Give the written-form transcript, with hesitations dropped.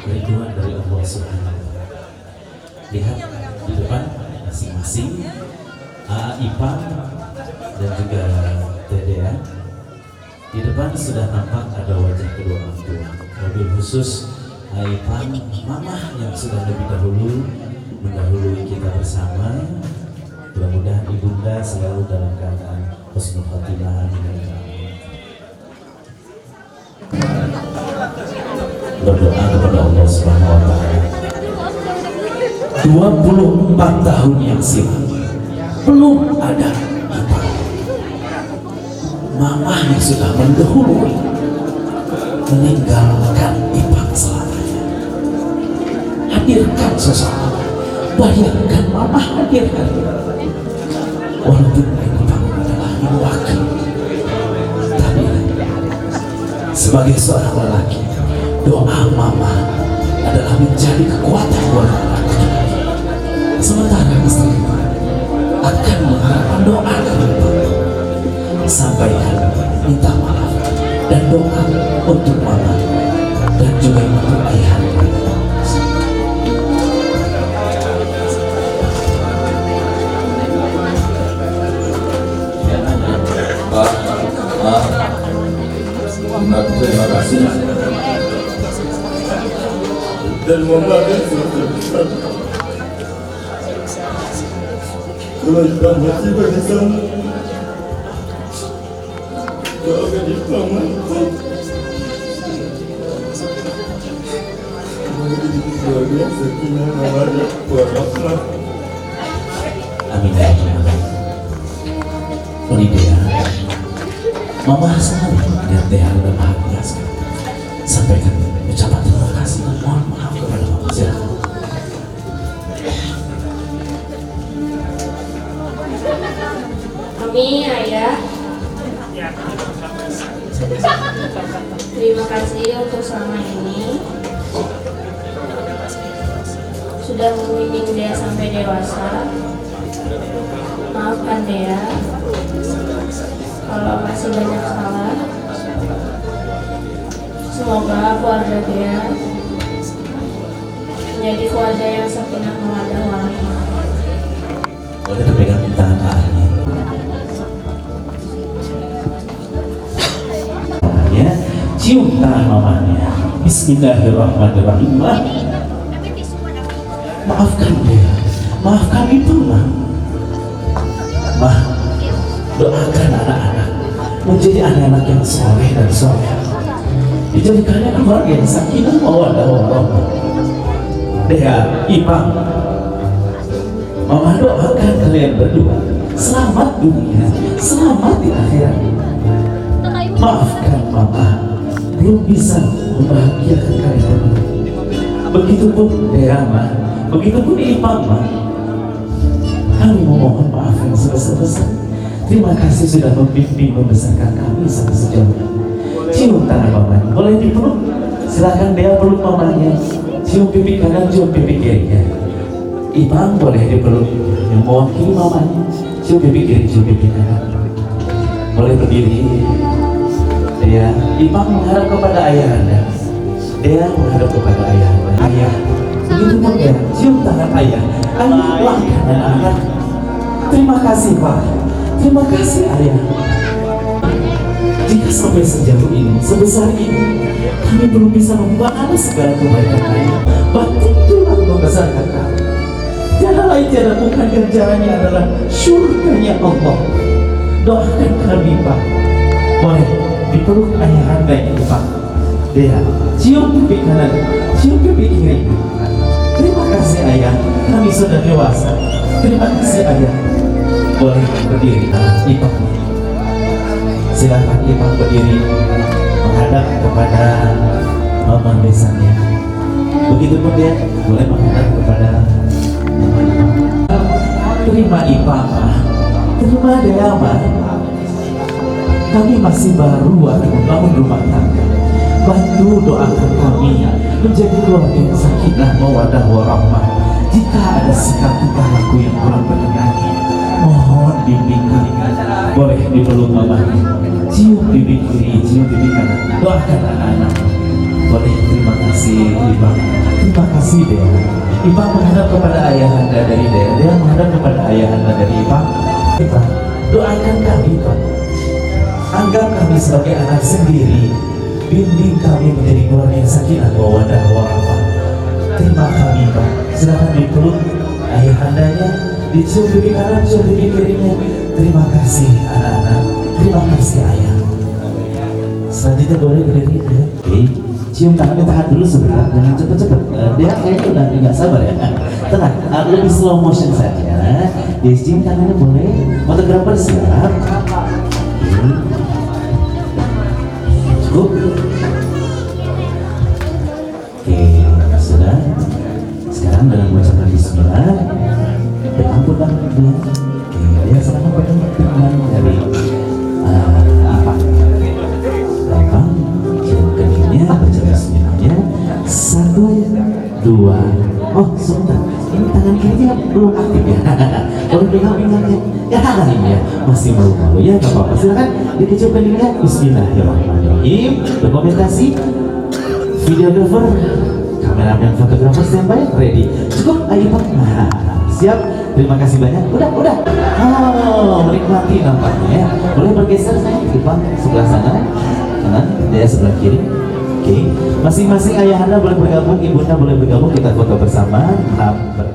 ridwan dari Allah Subhanahu wa Ta'ala. Lihat di depan masing-masing Ipang dan juga Dede. Di depan sudah tampak ada wajah kedua orang tua. Mobil khusus Ipang, mama yang sudah lebih dahulu mendahului kita bersama. Mudah-mudahan ibunda selalu dalam keadaan husnul khotimah. Berdoa kepada Allah Subhanahu wa Ta'ala. 24 tahun yang silam belum ada Ipang. Mama yang sudah mendahului meninggalkan Ipang selamanya. Hadirkan sesuatu. Bayangkan mama hadirkan. Walaupun Ipang adalah ibu wakil, tapi sebagai seorang lelaki, doa mama adalah menjadi kekuatan buat lelaki. Sementara istri akan mengharapkan doa dari Ipang. Sampaikan minta maaf dan doa untuk mama dan juga untuk ayah. Terima kasih dan membantu sebesar. Kalau Ipang masih bersama, doakan Ipang mantap. Keluarga sakinah mawaddah warahmah. Amin ya Allah. Olivia, mama senang melihat Dea udah bahagia sekali. Sampaikan ucapan terima kasih dan mohon maaf kepada mama. Silakan. Amin ayah. Terima kasih untuk selama ini sudah membimbing Dea sampai dewasa. Maafkan Dea kalau masih banyak salah. Semoga keluarga Dea menjadi keluarga yang sakinah mawaddah warahmah. Boleh dipegang tangan ayahnya. Ya, cium tangan mamanya. Bismillahirrahmanirrahim. Maafkan dia, maafkan ibu mah. Mah, doakan anak-anak menjadi anak-anak yang soleh dan soleh. Dijadikannya keluarga yang sakinah mawaddah warahmah. Dea, Ipang, mama doakan kalian berdua selamat dunia, selamat di akhirat. Maafkan mama belum bisa membahagiakan kalian berdua. Begitupun Dea mah, begitupun Ipang mah. Kami memohon maaf yang sebesar-besar. Terima kasih sudah membimbing membesarkan kami sampai sejauh ini. Cium tangan mamanya, boleh dipeluk. Silakan Dea peluk mamanya. Cium pipi kanan, cium pipi kirinya. Ipang boleh dipeluk yang mewakili mamanya. Cium pipi kiri, cium pipi kanan. Boleh berdiri. Dea, Ipang menghadap kepada ayah anda. Dea menghadap kepada ayah anda. Ayah, begitu pun Dea, cium tangan ayah. Ayah langkah anak-anak. Terima kasih Pak, terima kasih ayah. Jika sampai sejauh ini, sebesar ini, kami belum bisa membalas segala kebaikan ayah. Bantu Tuhan membesarkan kami. Tiada lain tiada bukan ganjarannya adalah surganya Allah. Doakan kami Pak. Boleh dipeluk ayah anda ini Pak. Dea, cium pipi kanan, cium pipi kiri. Terima kasih ayah, kami sudah dewasa. Terima kasih ayah. Boleh berdiri, Ipang. Silakan Ipang berdiri menghadap kepada mama besannya. Begitupun dia boleh menghadap kepada mama. Terima Ipang, terima Dea mah. Kami masih baru membangun rumah tangga. Bantu doakan kami menjadi keluarga yang sakinah mawaddah warahmah. Jika ada sikap tingkah laku yang kurang berkenan, mohon bimbing kami. Boleh dipeluk mamanya, cium pipi kiri, cium pipi kanan. Doakan anak-anak. Boleh, terima kasih Ipang. kasih Dea. Ipang menghadap kepada ayahanda dari Dea. Dea menghadap kepada ayahanda dari Ipang. Ipang, doakan kami Pak. Anggap kami sebagai anak sendiri. Bimbing kami menjadi keluarga yang sakinah mawaddah warahmah. Terima kami Pak. Silakan dipeluk ayahandanya, dicium pipi kanan, cium pipi kirinya. Terima kasih anak-anak. Terima kasih ayah. Selanjutnya boleh berdiri ya. Oke, cium tangannya, tahan dulu sebentar, jangan cepet-cepet. Dia kayaknya udah nggak sabar ya. Tenang, lebih slow motion saja. Dia cium tangannya boleh. Fotografer siap. Oke. Cukup. Oke, sudah. Sekarang dengan mengucapkan bismillah, berampunlah dia. Oke, dia sekarang berteman dari apa? Cium keningnya, baca bismillahnya. 1, 2. Oh, sebentar. Ini tangan kirinya belum aktif ya. Boleh pegang-pegangnya. Ya, ya, masih malu-malu ya, nggak apa-apa. Silakan dicium keningnya. Bismillahirrahmanirrahim. Dokumentasi, videographer, kameramen, fotografer standby, ready. Cukup, ayo Pak. Nah, siap. Terima kasih banyak. Udah. Oh, menikmati nampaknya ya. Boleh bergeser saya ke depan sebelah sana. Kanan, dia sebelah kiri. Oke. Masing-masing ayahanda boleh bergabung, ibunda boleh bergabung. Kita foto bersama. 6 ber